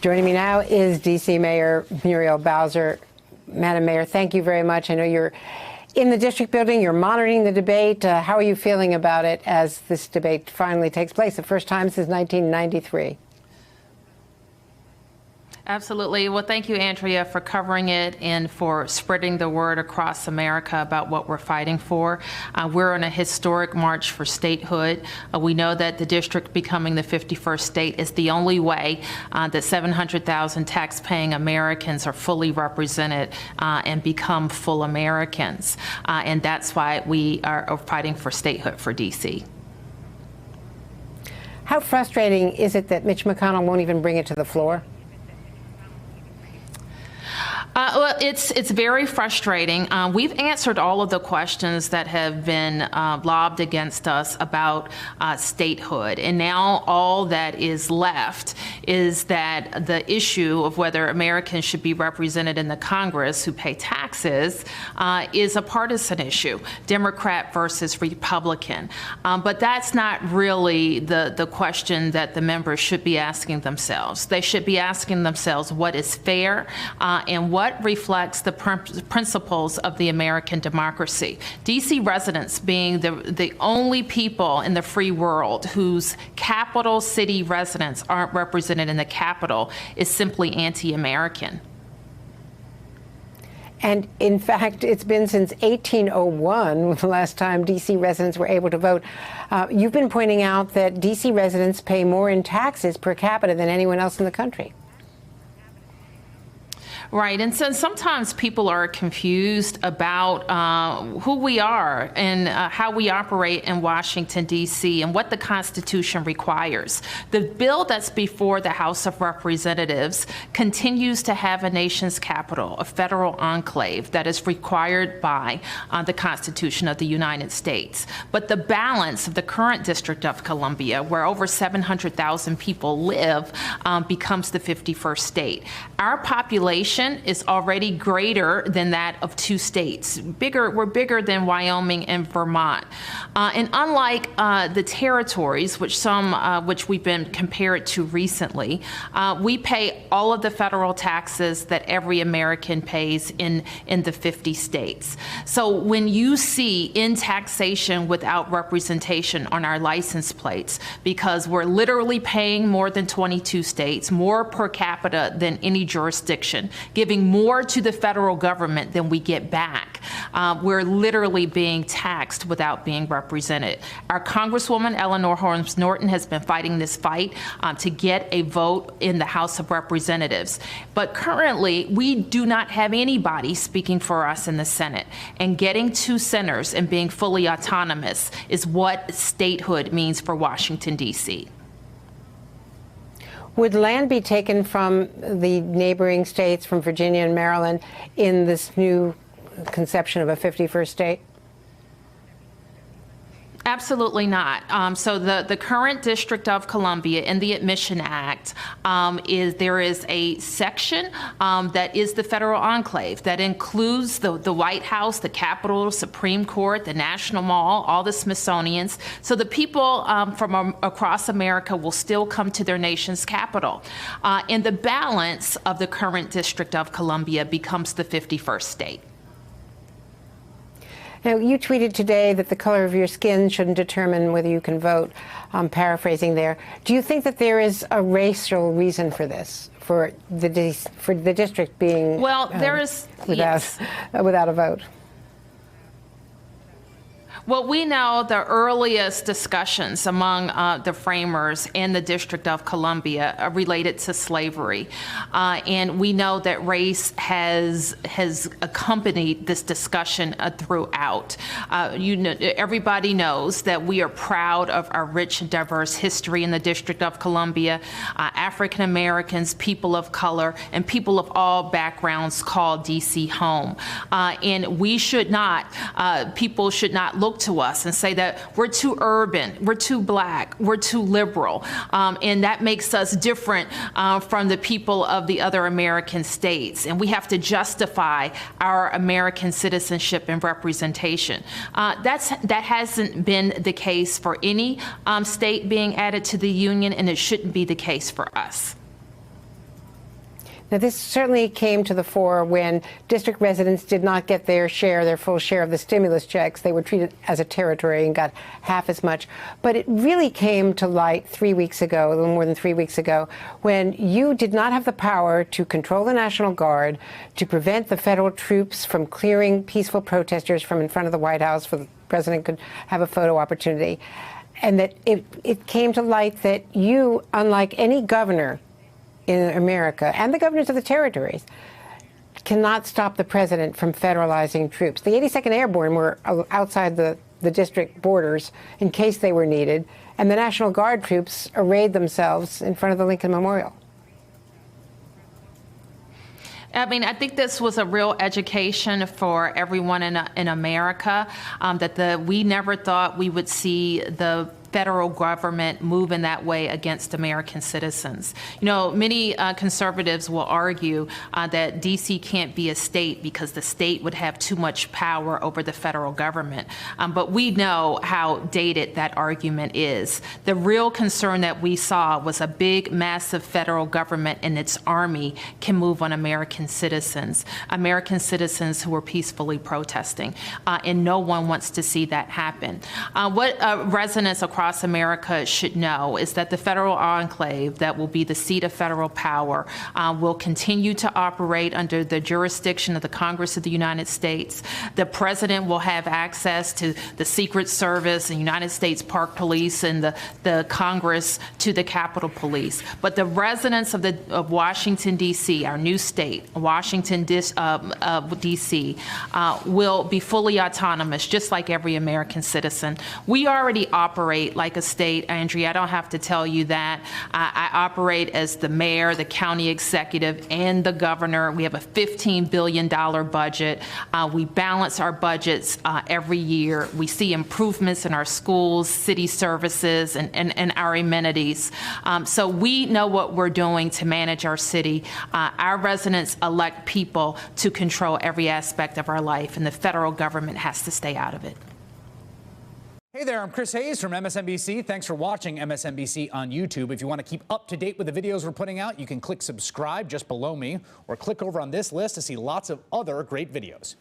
Joining me now is D.C. Mayor Muriel Bowser. Madam Mayor, thank you very much. I know you're in the district building. You're monitoring the debate. How are you feeling about it as this debate finally takes place, the first time since 1993? Absolutely. Well, thank you, Andrea, for covering it and for spreading the word across America about what we're fighting for. We're on a historic march for statehood. We know that the district becoming the 51st state is the only way that 700,000 tax-paying Americans are fully represented and become full Americans. And that's why we are fighting for statehood for D.C. How frustrating is it that Mitch McConnell won't even bring it to the floor? Well, it's very frustrating. We've answered all of the questions that have been lobbed against us about statehood. And now all that is left is that the issue of whether Americans should be represented in the Congress who pay taxes is a partisan issue, Democrat versus Republican. But that's not really the question that the members should be asking themselves. They should be asking themselves what is fair and what reflects the principles of the American democracy. D.C. residents being the only people in the free world whose capital city residents aren't represented in the Capitol is simply anti-American. And in fact, it's been since 1801, the last time D.C. residents were able to vote. You've been pointing out that D.C. residents pay more in taxes per capita than anyone else in the country. Right, and so sometimes people are confused about who we are and how we operate in Washington, D.C., and what the Constitution requires. The bill that's before the House of Representatives continues to have a nation's capital, a federal enclave that is required by the Constitution of the United States. But the balance of the current District of Columbia, where over 700,000 people live, becomes the 51st state. Our population is already greater than that of two states. We're bigger than Wyoming and Vermont. And unlike the territories, which we've been compared to recently, we pay all of the federal taxes that every American pays in the 50 states. So when you see in taxation without representation on our license plates, because we're literally paying more than 22 states, more per capita than any jurisdiction, giving more to the federal government than we get back. We're literally being taxed without being represented. Our Congresswoman Eleanor Holmes Norton has been fighting this fight to get a vote in the House of Representatives. But currently, we do not have anybody speaking for us in the Senate. And getting 2 senators and being fully autonomous is what statehood means for Washington, D.C. Would land be taken from the neighboring states, from Virginia and Maryland, in this new conception of a 51st state? Absolutely not. So the current District of Columbia in the Admission Act there is a section that is the federal enclave that includes the White House, the Capitol, Supreme Court, the National Mall, all the Smithsonians. So the people from across America will still come to their nation's capital. And the balance of the current District of Columbia becomes the 51st state. Now, you tweeted today that the color of your skin shouldn't determine whether you can vote. I'm paraphrasing there. Do you think that there is a racial reason for this, for the district being there is without a vote? Well, we know the earliest discussions among the framers in the District of Columbia related to slavery. And we know that race has accompanied this discussion throughout. Everybody knows that we are proud of our rich and diverse history in the District of Columbia. African Americans, people of color, and people of all backgrounds call D.C. home. And we should not, people should not look to us and say that we're too urban, we're too black, we're too liberal, and that makes us different from the people of the other American states, and we have to justify our American citizenship and representation. That hasn't been the case for any state being added to the Union, and it shouldn't be the case for us. Now, this certainly came to the fore when district residents did not get their full share of the stimulus checks. They were treated as a territory and got half as much. But it really came to light 3 weeks ago, a little more than 3 weeks ago, when you did not have the power to control the National Guard, to prevent the federal troops from clearing peaceful protesters from in front of the White House so the president could have a photo opportunity. And that it came to light that you, unlike any governor in America and the governors of the territories, cannot stop the president from federalizing troops. The 82nd Airborne were outside the district borders in case they were needed, and the National Guard troops arrayed themselves in front of the Lincoln Memorial. I mean, I think this was a real education for everyone in America, that we never thought we would see the federal government move in that way against American citizens. You know, many conservatives will argue that D.C. can't be a state because the state would have too much power over the federal government. But we know how dated that argument is. The real concern that we saw was a big, massive federal government and its army can move on American citizens who were peacefully protesting. And no one wants to see that happen. What residents across America should know is that the federal enclave that will be the seat of federal power will continue to operate under the jurisdiction of the Congress of the United States. The president will have access to the Secret Service, the United States Park Police, and the Congress to the Capitol Police. But the residents of Washington, D.C., our new state, Washington, D.C., will be fully autonomous, just like every American citizen. We already operate like a state, Andrea. I don't have to tell you that. I operate as the mayor, the county executive, and the governor. We have a $15 billion budget. We balance our budgets every year. We see improvements in our schools, city services, and our amenities. So we know what we're doing to manage our city. Our residents elect people to control every aspect of our life, and the federal government has to stay out of it. Hey there, I'm Chris Hayes from MSNBC. Thanks for watching MSNBC on YouTube. If you want to keep up to date with the videos we're putting out, you can click subscribe just below me or click over on this list to see lots of other great videos.